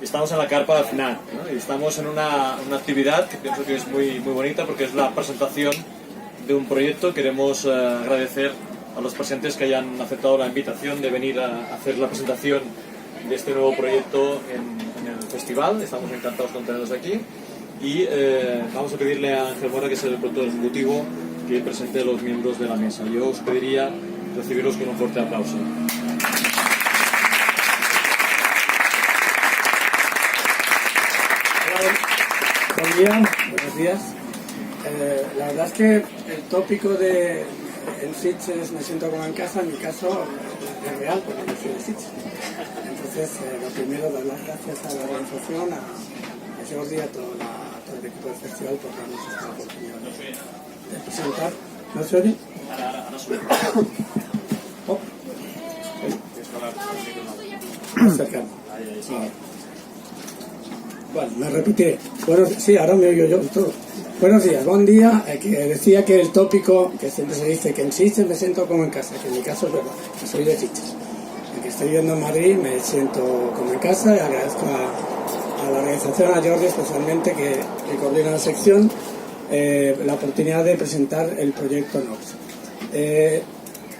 estamos en la carpa final, ¿no? Y estamos en una actividad que pienso que es muy bonita porque es la presentación de un proyecto. Queremos agradecer a los presentes que hayan aceptado la invitación de venir a hacer la presentación de este nuevo proyecto en el festival. Estamos encantados con tenerlos aquí y vamos a pedirle a Ángel Mora, que es el productor ejecutivo, que presente a los miembros de la mesa. Yo os pediría recibirlos con un fuerte aplauso. Buen día, buenos días. La verdad es que el tópico de en Sitges me siento como en casa, en mi caso es real, porque yo soy de Sitges. Entonces, lo primero, dar las gracias a la organización, a Jordi, a todo el equipo del festival por darnos esta oportunidad de presentar. ¿No se oye? Oh. Acercando. Sí. Bueno, me repetiré. Sí, ahora me oigo yo todo. Buenos días, buen día. Que decía que el tópico, que siempre se dice que en Sitges me siento como en casa, que en mi caso es verdad, que soy de Sitges. Que estoy viviendo en Madrid, me siento como en casa y agradezco a la organización, a Jordi especialmente, que coordina la sección, la oportunidad de presentar el proyecto Nox.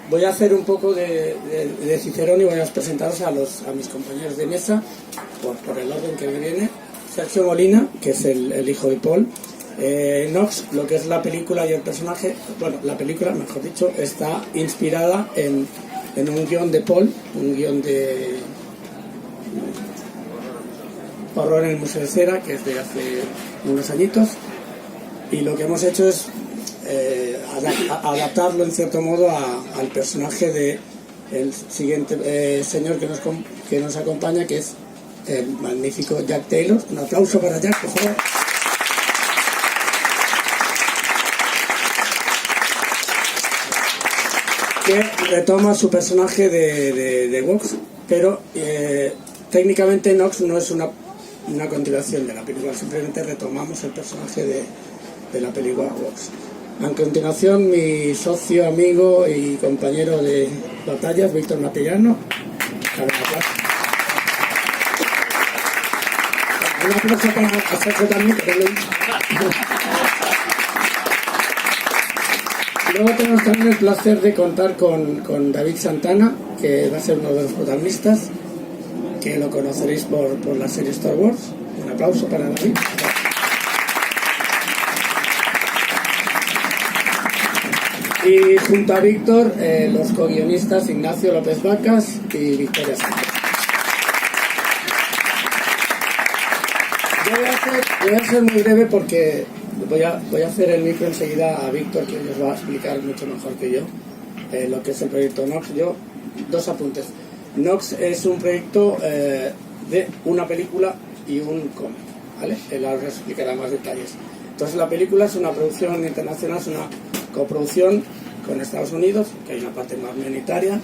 Voy a hacer un poco de cicerón y voy a presentaros a mis compañeros de mesa por el orden que me viene. Sergio Molina, que es el hijo de Paul. Nox, lo que es la película y el personaje, bueno, la película, mejor dicho, está inspirada en un guión de Paul, un guión de horror en el Museo de Cera, que es de hace unos añitos, y lo que hemos hecho es adaptarlo en cierto modo al personaje de el siguiente señor que nos acompaña, que es el magnífico Jack Taylor. Un aplauso para Jack, por favor. Que retoma su personaje de Vox, pero técnicamente Nox no es una continuación de la película, simplemente retomamos el personaje de la película Vox. A continuación, mi socio, amigo y compañero de batallas, Víctor Matellano. Un aplauso para Sergio también, que lo Luego tenemos también el placer de contar con David Santana, que va a ser uno de los protagonistas, que lo conoceréis por la serie Star Wars. Un aplauso para David. Y junto a Víctor, los co-guionistas Ignacio López Vacas y Victoria Sánchez. Voy a ser muy breve porque voy a hacer el micro enseguida a Víctor, que nos va a explicar mucho mejor que yo lo que es el proyecto Nox. Yo, dos apuntes. Nox es un proyecto de una película y un cómic, ¿vale? Él ahora explicará más detalles. Entonces, la película es una producción internacional, es una coproducción con Estados Unidos, que hay una parte más minoritaria.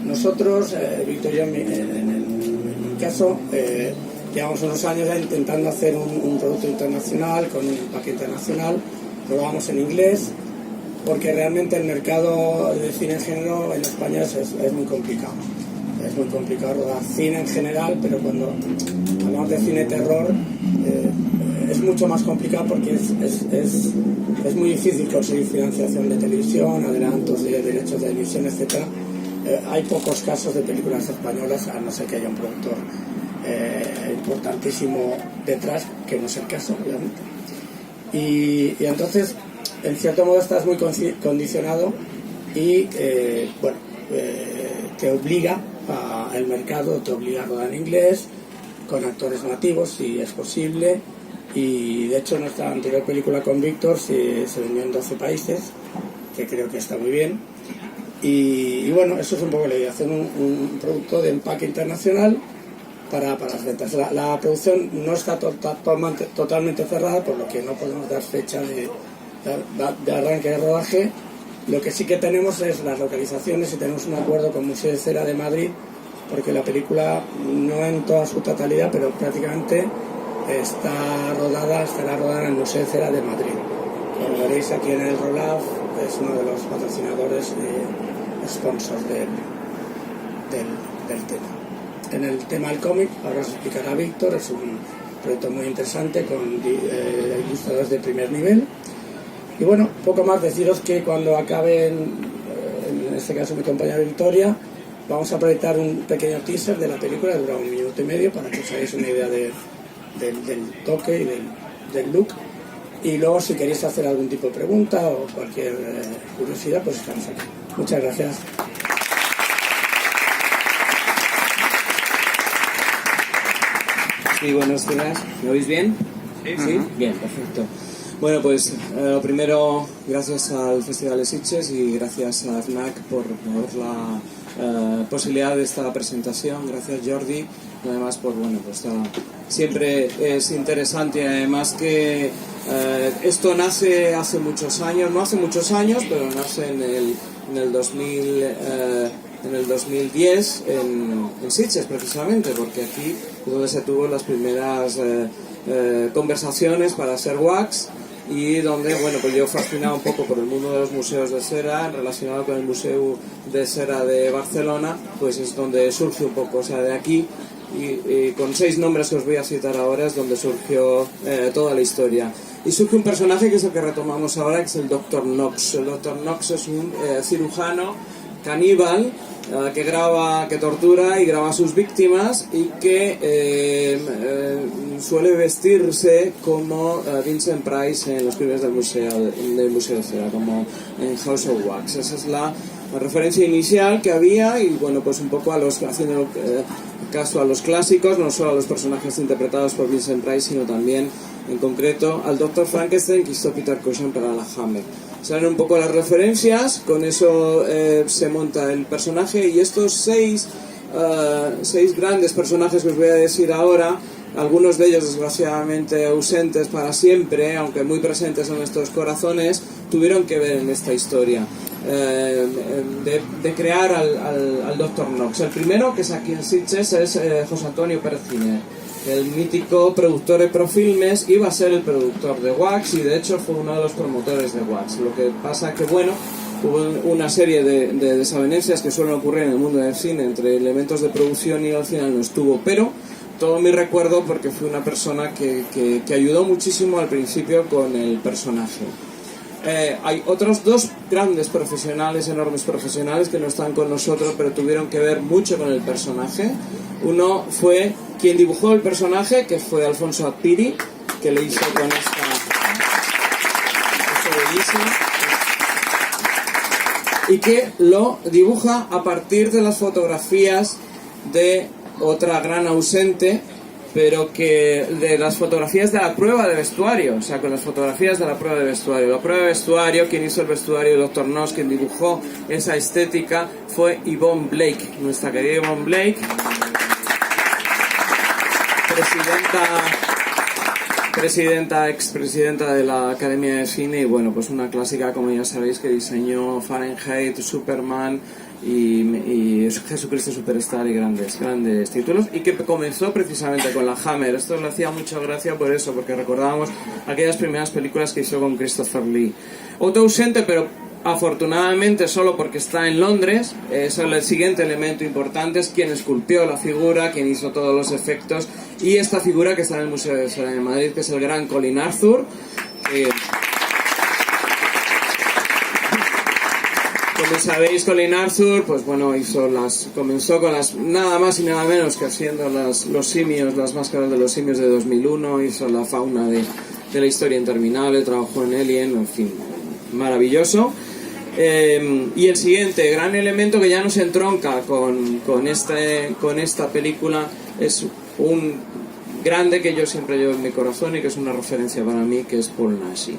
Nosotros, Víctor y yo, en mi caso, llevamos unos años ya intentando hacer un producto internacional, con un empaque internacional. Lo vamos en inglés, porque realmente el mercado de cine en género en España es muy complicado. Es muy complicado rodar cine en general, pero cuando hablamos de cine terror es mucho más complicado porque es muy difícil conseguir financiación de televisión, adelantos de derechos de emisión, etc. Hay pocos casos de películas españolas, a no ser que haya un productor importantísimo detrás, que no es el caso, obviamente. Y entonces, en cierto modo, estás muy condicionado y, te obliga el mercado, te obliga a rodar en inglés, con actores nativos, si es posible. Y de hecho, nuestra anterior película con Víctor se vendió en 12 países, que creo que está muy bien. Y bueno, eso es un poco la idea, hacer un producto de empaque internacional para las ventas. La producción no está totalmente cerrada, por lo que no podemos dar fecha de arranque de rodaje. Lo que sí que tenemos es las localizaciones y tenemos un acuerdo con Museo de Cera de Madrid, porque la película, no en toda su totalidad, pero prácticamente estará rodada en el Museo de Cera de Madrid. Como veréis aquí en el roll-up, es uno de los patrocinadores y sponsors del tema. en el tema del cómic, ahora os explicará Víctor, es un proyecto muy interesante con ilustradores de primer nivel. Y bueno, poco más, deciros que cuando acaben, en este caso mi compañera Victoria, vamos a proyectar un pequeño teaser de la película, dura 1 minuto y medio, para que os hagáis una idea del toque y del look. Y luego, si queréis hacer algún tipo de pregunta o cualquier curiosidad, pues estamos aquí. Muchas gracias. Sí, buenos días. ¿Me oís bien? Sí. ¿Sí? Bien, perfecto. Bueno, pues lo primero, gracias al Festival de Sitges y gracias a FNAC por la posibilidad de esta presentación. Gracias, Jordi. Y además, por bueno, pues siempre es interesante. Además que esto nace hace muchos años, no hace muchos años, pero nace en el 2010 en Sitges, precisamente, porque aquí es donde se tuvo las primeras conversaciones para hacer wax, y donde, bueno, pues yo fascinado un poco por el mundo de los museos de cera, relacionado con el Museo de Cera de Barcelona, pues es donde surge un poco, o sea, de aquí, y con 6 nombres que os voy a citar ahora, es donde surgió toda la historia. Y surge un personaje que es el que retomamos ahora, que es el Dr. Knox. El Dr. Knox es un cirujano caníbal que tortura y graba a sus víctimas, y que suele vestirse como Vincent Price en los crímenes del Museo de Cera, como en House of Wax. Esa es la referencia inicial que había, y bueno, pues un poco haciendo caso a los clásicos, no solo a los personajes interpretados por Vincent Price, sino también en concreto al Dr. Frankenstein, que hizo Peter Cushing para la Hammer. Salen un poco las referencias, con eso se monta el personaje, y estos 6 grandes personajes que os voy a decir ahora, algunos de ellos desgraciadamente ausentes para siempre, aunque muy presentes en nuestros corazones, tuvieron que ver en esta historia de crear al Dr. Knox. El primero, que es aquí en Sitges, es José Antonio Pérez Giner, el mítico productor de Profilmes. Iba a ser el productor de Wax, y de hecho fue uno de los promotores de Wax. Lo que pasa que, bueno, hubo una serie de desavenencias que suelen ocurrir en el mundo del cine entre elementos de producción, y al final no estuvo, pero todo mi recuerdo, porque fue una persona que ayudó muchísimo al principio con el personaje. Hay otros 2 grandes profesionales, enormes profesionales, que no están con nosotros, pero tuvieron que ver mucho con el personaje. Uno fue quien dibujó el personaje, que fue Alfonso Azpiri, que le hizo con esta bellísima, y que lo dibuja a partir de las fotografías de otra gran ausente, pero que de las fotografías de la prueba de vestuario, o sea, con las fotografías de la prueba de vestuario. La prueba de vestuario, quien hizo el vestuario, el Dr. Knox, quien dibujó esa estética, fue Yvonne Blake, nuestra querida Yvonne Blake, expresidenta de la Academia de Cine, y bueno, pues una clásica, como ya sabéis, que diseñó Fahrenheit, Superman y Jesucristo Superstar y grandes títulos, y que comenzó precisamente con la Hammer. Esto le hacía mucha gracia por eso, porque recordábamos aquellas primeras películas que hizo con Christopher Lee. Otro ausente, pero afortunadamente solo porque está en Londres, es el siguiente elemento importante, es quien esculpió la figura, quien hizo todos los efectos, y esta figura que está en el Museo de Cera de Madrid, que es el gran Colin Arthur. Como sabéis, Colin Arthur, pues bueno, comenzó con nada más y nada menos que haciendo los simios, las máscaras de los simios de 2001, hizo la fauna de la historia interminable, trabajó en Alien, en fin, maravilloso. Y el siguiente gran elemento que ya nos entronca con esta película es un grande que yo siempre llevo en mi corazón y que es una referencia para mí, que es Paul Naschy.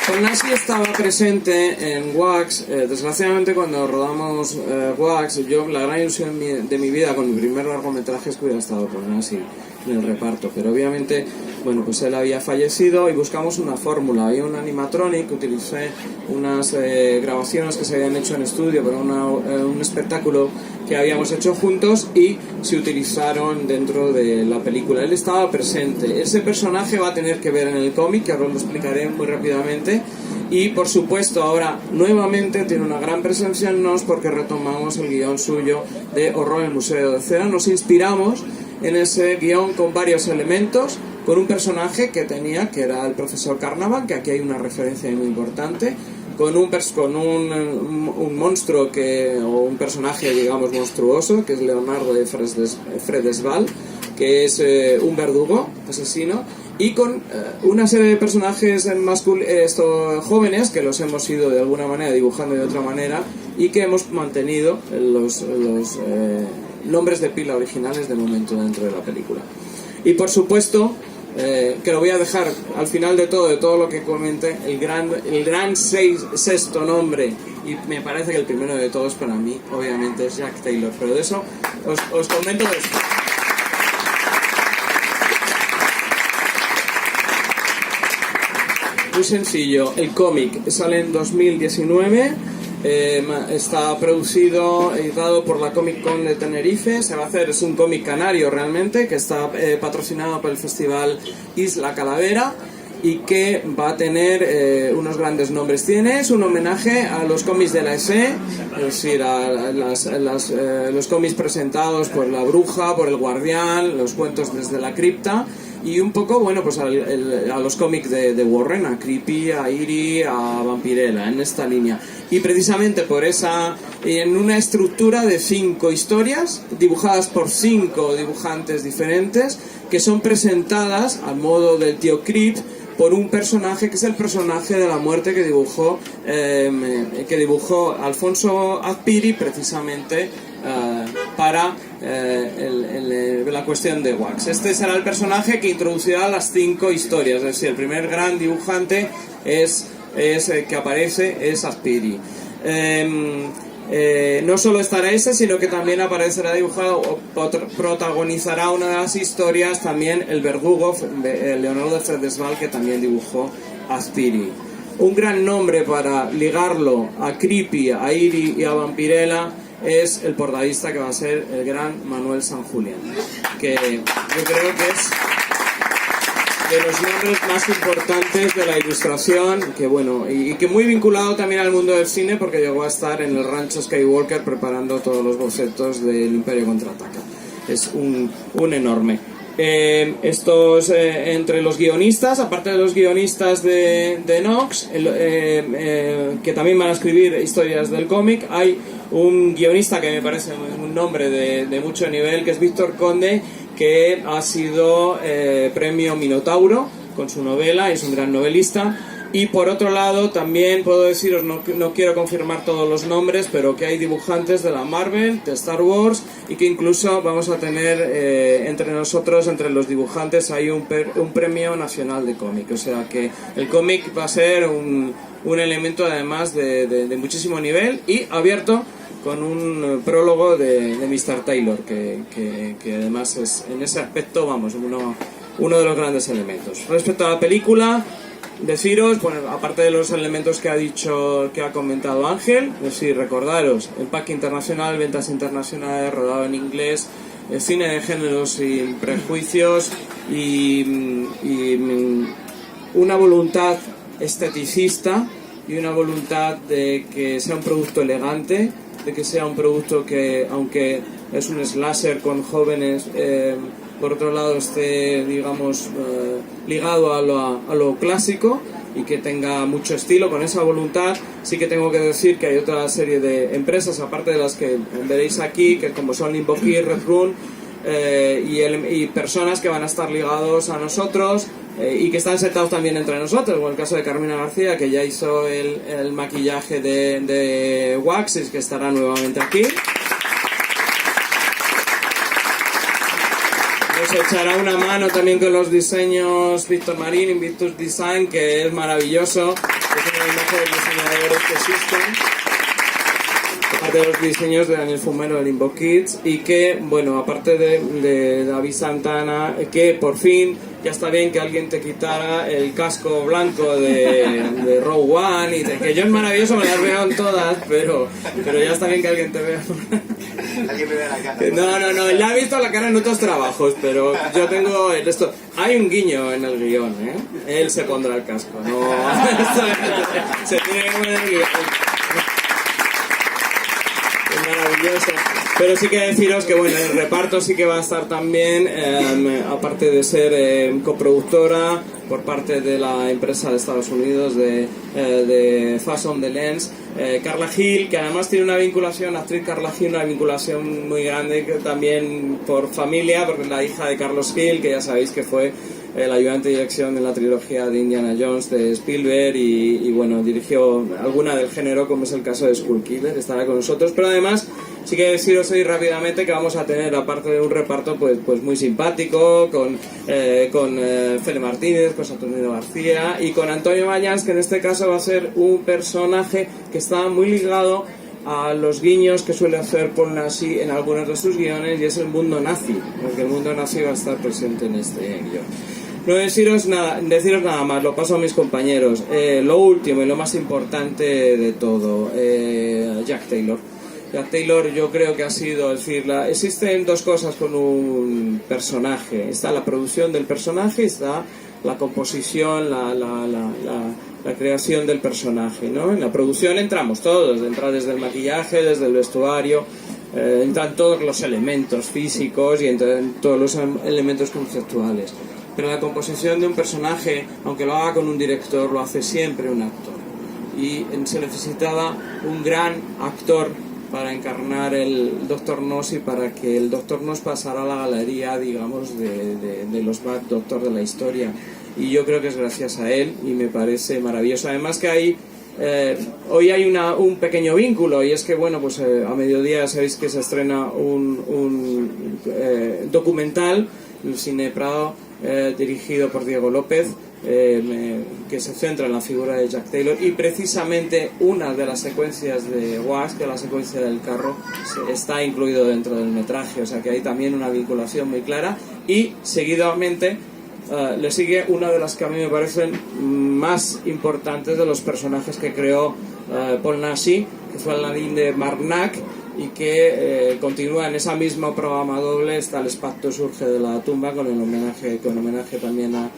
Paul Naschy estaba presente en Wax. Desgraciadamente, cuando rodamos Wax, la gran ilusión de mi vida con mi primer largometraje es que hubiera estado Paul Naschy en el reparto, pero obviamente, bueno, pues él había fallecido y buscamos una fórmula. Había un animatronic, utilicé unas grabaciones que se habían hecho en estudio para un espectáculo que habíamos hecho juntos, y se utilizaron dentro de la película. Él estaba presente. Ese personaje va a tener que ver en el cómic, que ahora lo explicaré muy rápidamente, Y por supuesto ahora nuevamente tiene una gran presencia en Nox porque retomamos el guión suyo de Horror en el Museo de Cera. Nos inspiramos en ese guión con varios elementos, con un personaje que tenía, que era el profesor Carnaval, que aquí hay una referencia muy importante, con un monstruo o un personaje, digamos, monstruoso, que es Leonardo de Fredesval, que es un verdugo asesino, y con una serie de personajes jóvenes que los hemos ido de alguna manera dibujando de otra manera y que hemos mantenido los nombres de pila originales de momento dentro de la película. Y por supuesto, que lo voy a dejar al final de todo lo que comente, el gran sexto nombre, y me parece que el primero de todos para mí obviamente es Jack Taylor, pero de eso os comento después. Muy sencillo, el cómic sale en 2019, está producido, editado por la Comic Con de Tenerife. Es un cómic canario realmente, que está patrocinado por el festival Isla Calavera y que va a tener unos grandes nombres. Es un homenaje a los cómics de la ESE, es decir, a los cómics presentados por La Bruja, por El Guardián, los cuentos desde la cripta, y un poco, bueno, pues a los cómics de Warren, a Creepy, a Eerie, a Vampirella, en esta línea. Y precisamente por en una estructura de 5 historias, dibujadas por 5 dibujantes diferentes, que son presentadas al modo del tío Creep, por un personaje que es el personaje de la muerte que dibujó Alfonso Azpiri precisamente para la cuestión de Wax. Este será el personaje que introducirá las 5 historias, es decir, el primer gran dibujante que aparece es Azpiri. No solo estará ese, sino que también aparecerá dibujado o protagonizará una de las historias también el verdugo Leonardo de Fredesval, que también dibujó Azpiri. Un gran nombre para ligarlo a Creepy, a Eerie y a Vampirella es el portadista, que va a ser el gran Manuel San Julián, que yo creo que es de los nombres más importantes de la ilustración, que bueno, y que muy vinculado también al mundo del cine, porque llegó a estar en el rancho Skywalker preparando todos los bocetos del Imperio Contraataca. Es un enorme. Estos entre los guionistas, aparte de los guionistas de Nox, que también van a escribir historias del cómic, hay un guionista que me parece un nombre de mucho nivel, que es Víctor Conde, que ha sido premio Minotauro con su novela, es un gran novelista. Y por otro lado también puedo deciros, no quiero confirmar todos los nombres, pero que hay dibujantes de la Marvel, de Star Wars, y que incluso vamos a tener entre nosotros, entre los dibujantes, hay un premio nacional de cómic. O sea que el cómic va a ser un elemento además de muchísimo nivel, y abierto con un prólogo de Mr. Taylor, que además es en ese aspecto, vamos, uno de los grandes elementos. Respecto a la película, deciros, bueno, aparte de los elementos que ha comentado Ángel, es decir, recordaros, empaque internacional, ventas internacionales, rodado en inglés, el cine de género sin prejuicios y una voluntad esteticista y una voluntad de que sea un producto elegante, de que sea un producto que, aunque es un slasher con jóvenes, por otro lado esté, digamos, ligado a lo clásico y que tenga mucho estilo. Con esa voluntad sí que tengo que decir que hay otra serie de empresas, aparte de las que veréis aquí, que como son Limbo Key, Red Room, y personas que van a estar ligados a nosotros y que están sentados también entre nosotros, como el caso de Carmina García, que ya hizo el maquillaje de Wax, y que estará nuevamente aquí. Nos echará una mano también con los diseños Víctor Marín, Invictus Design, que es maravilloso, que es uno de los mejores diseñadores que existen, aparte de los diseños de Daniel Fumero de Limbo Kids, y que, bueno, aparte de David Santana, que por fin ya está bien que alguien te quitara el casco blanco de Rogue One, y que yo es maravilloso, me las veo en todas, pero ya está bien que alguien te vea Alguien me ve la cara. No, ya he visto la cara en otros trabajos, pero yo tengo esto. Hay un guiño en el guión, ¿eh? Él se pondrá el casco, no. Se tiene que poner el guión. Es maravilloso. Pero sí que deciros que bueno, el reparto sí que va a estar también, aparte de ser coproductora por parte de la empresa de Estados Unidos de Fast on the Lens, Carla Gil, que además tiene una vinculación, la actriz Carla Gil, una vinculación muy grande que también por familia, porque es la hija de Carlos Gil, que ya sabéis que fue el ayudante de dirección de la trilogía de Indiana Jones de Spielberg y bueno, dirigió alguna del género, como es el caso de Skull Killer, estará con nosotros, pero además sí que deciros hoy rápidamente que vamos a tener, aparte de un reparto pues muy simpático, con Fede Martínez, con Saturnino García y con Antonio Bañas, que en este caso va a ser un personaje que está muy ligado a los guiños que suele hacer Paul Naschy en algunos de sus guiones, y es el mundo nazi, porque el mundo nazi va a estar presente en este guión. No deciros nada más, lo paso a mis compañeros. Lo último y lo más importante de todo, Jack Taylor. Jack Taylor yo creo que ha sido, es decir, existen dos cosas con un personaje. Está la producción del personaje y está la composición, la creación del personaje, ¿no? En la producción entramos todos, entra desde el maquillaje, desde el vestuario, entran todos los elementos físicos y entran todos los elementos conceptuales. Pero la composición de un personaje, aunque lo haga con un director, lo hace siempre un actor. Y se necesitaba un gran actor para encarnar el Dr. Nos y para que el Dr. Nos pasara a la galería, digamos, de los Bad Doctor de la historia. Y yo creo que es gracias a él y me parece maravilloso. Además que hoy hay un pequeño vínculo, y es que, bueno, pues a mediodía sabéis que se estrena un documental, el Cine Prado, dirigido por Diego López, que se centra en la figura de Jack Taylor, y precisamente una de las secuencias de Wax, que es la secuencia del carro, está incluido dentro del metraje, o sea que hay también una vinculación muy clara. Y seguidamente le sigue una de las que a mí me parecen más importantes de los personajes que creó Paul Naschy, que fue Aladdin de Marnac, y que continúa en esa misma programa doble. Está El Espectro surge de la tumba, con homenaje también a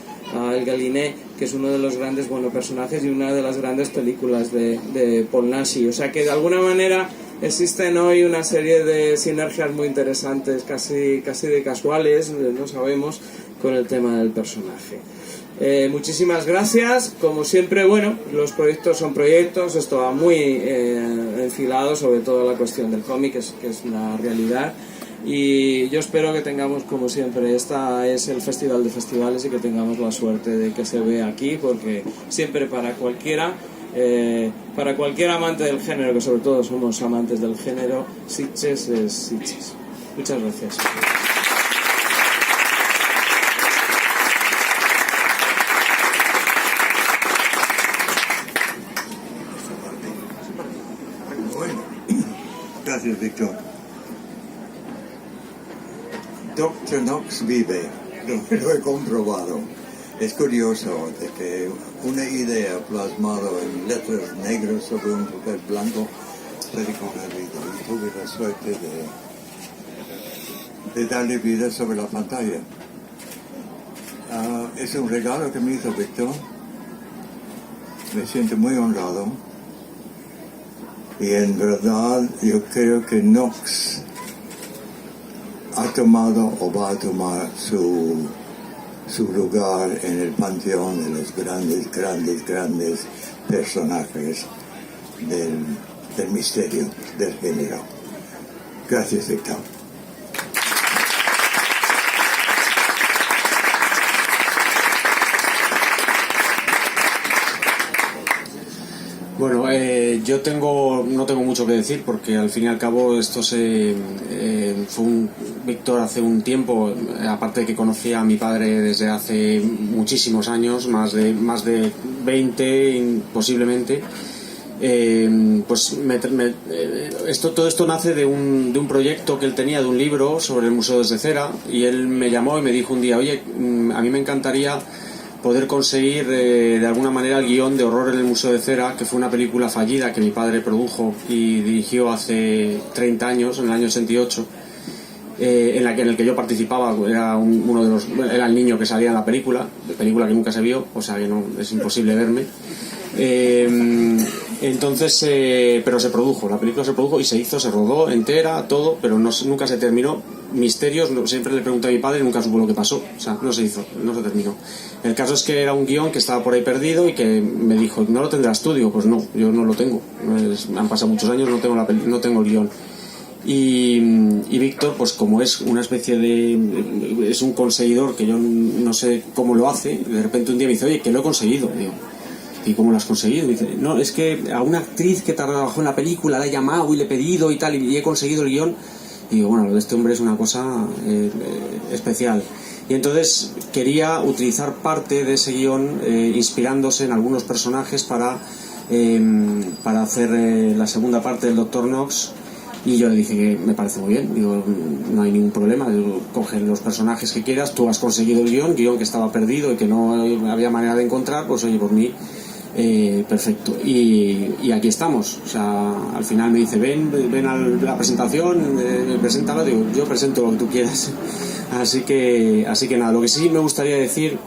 El Galiné, que es uno de los grandes personajes y una de las grandes películas de Paul Naschy. O sea que de alguna manera existen hoy una serie de sinergias muy interesantes, casi de casuales, no sabemos, con el tema del personaje. Muchísimas gracias. Como siempre, bueno, los proyectos son proyectos, esto va muy enfilado, sobre todo la cuestión del cómic, que es una realidad, y yo espero que tengamos, como siempre, esta es el festival de festivales, y que tengamos la suerte de que se vea aquí, porque siempre para cualquier amante del género, que sobre todo somos amantes del género, Sitges es Sitges. Muchas gracias. Gracias, Víctor. Dr. Knox vive, lo he comprobado. Es curioso de que una idea plasmada en letras negras sobre un papel blanco puede cobrar vida. Y tuve la suerte de darle vida sobre la pantalla. Es un regalo que me hizo Víctor. Me siento muy honrado. Y en verdad yo creo que Knox ha tomado o va a tomar su lugar en el panteón de los grandes personajes del misterio del género. Gracias, Víctor. Bueno, yo no tengo mucho que decir, porque al fin y al cabo esto fue un Víctor hace un tiempo, aparte de que conocía a mi padre desde hace muchísimos años, más de 20 posiblemente. Pues todo esto nace de un proyecto que él tenía, de un libro sobre el Museo desde Cera, y él me llamó y me dijo un día: oye, a mí me encantaría poder conseguir de alguna manera el guión de Horror en el Museo de Cera, que fue una película fallida que mi padre produjo y dirigió hace 30 años, en el año 88, en el que yo participaba. Era era el niño que salía en la película que nunca se vio, o sea que no, es imposible verme. Entonces, pero se produjo, la película se produjo y se rodó entera, todo, pero nunca se terminó. Misterios, siempre le pregunté a mi padre y nunca supo lo que pasó, o sea, no se hizo, no se terminó. El caso es que era un guión que estaba por ahí perdido y que me dijo, ¿no lo tendrás tú? Digo, pues no, yo no lo tengo, han pasado muchos años, no tengo el guión. Y Víctor, pues como es una especie de... es un conseguidor que yo no sé cómo lo hace, de repente un día me dice, oye, que lo he conseguido. Digo, ¿y cómo lo has conseguido? Y dice, no, es que a una actriz que trabajó en la película la he llamado y le he pedido y tal, y he conseguido el guión. Y digo, bueno, lo de este hombre es una cosa especial. Y entonces quería utilizar parte de ese guión inspirándose en algunos personajes para hacer la segunda parte del Dr. Knox. Y yo le dije que me parece muy bien, digo, no hay ningún problema, digo, coge los personajes que quieras, tú has conseguido el guión que estaba perdido y que no había manera de encontrar, pues oye, por mí, perfecto. Y aquí estamos, o sea, al final me dice, ven a la presentación, preséntalo, digo, yo presento lo que tú quieras. Así que nada, lo que sí me gustaría decir,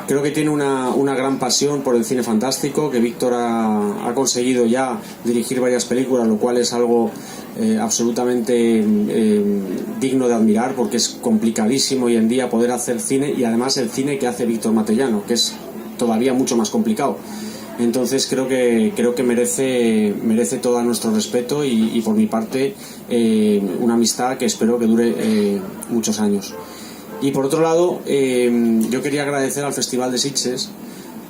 creo que tiene una gran pasión por el cine fantástico, que Víctor ha conseguido ya dirigir varias películas, lo cual es algo absolutamente digno de admirar, porque es complicadísimo hoy en día poder hacer cine, y además el cine que hace Víctor Matellano, que es todavía mucho más complicado. Entonces creo que merece todo nuestro respeto y por mi parte una amistad que espero que dure muchos años. Y por otro lado, yo quería agradecer al Festival de Sitges,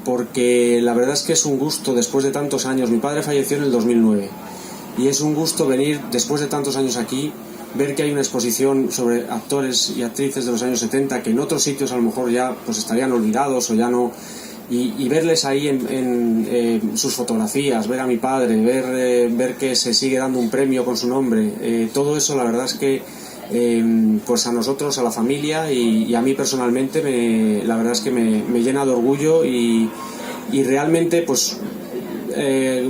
porque la verdad es que es un gusto después de tantos años. Mi padre falleció en el 2009 y es un gusto venir después de tantos años aquí, ver que hay una exposición sobre actores y actrices de los años 70 que en otros sitios a lo mejor ya pues estarían olvidados o ya no, y verles ahí en sus fotografías, ver a mi padre, ver que se sigue dando un premio con su nombre, todo eso la verdad es que pues a nosotros, a la familia y a mí personalmente la verdad es que me llena de orgullo y realmente pues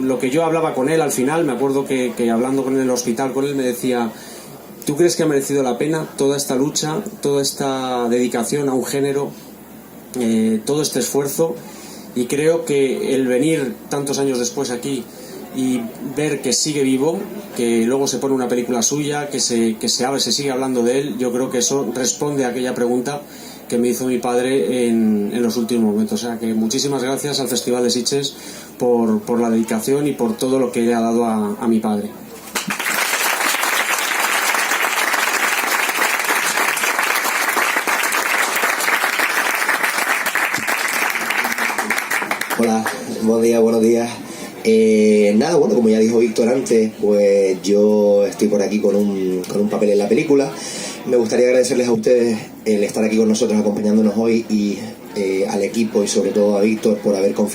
lo que yo hablaba con él al final, me acuerdo que hablando con él en el hospital con él me decía, ¿tú crees que ha merecido la pena toda esta lucha, toda esta dedicación a un género, todo este esfuerzo? Y creo que el venir tantos años después aquí y ver que sigue vivo, que luego se pone una película suya, que se sigue hablando de él, yo creo que eso responde a aquella pregunta que me hizo mi padre en los últimos momentos. O sea que muchísimas gracias al Festival de Sitges por la dedicación y por todo lo que le ha dado a mi padre. Hola, buenos días. Nada, bueno, como ya dijo Víctor antes, pues yo estoy por aquí con un papel en la película. Me gustaría agradecerles a ustedes el estar aquí con nosotros acompañándonos hoy y al equipo y sobre todo a Víctor por haber confiado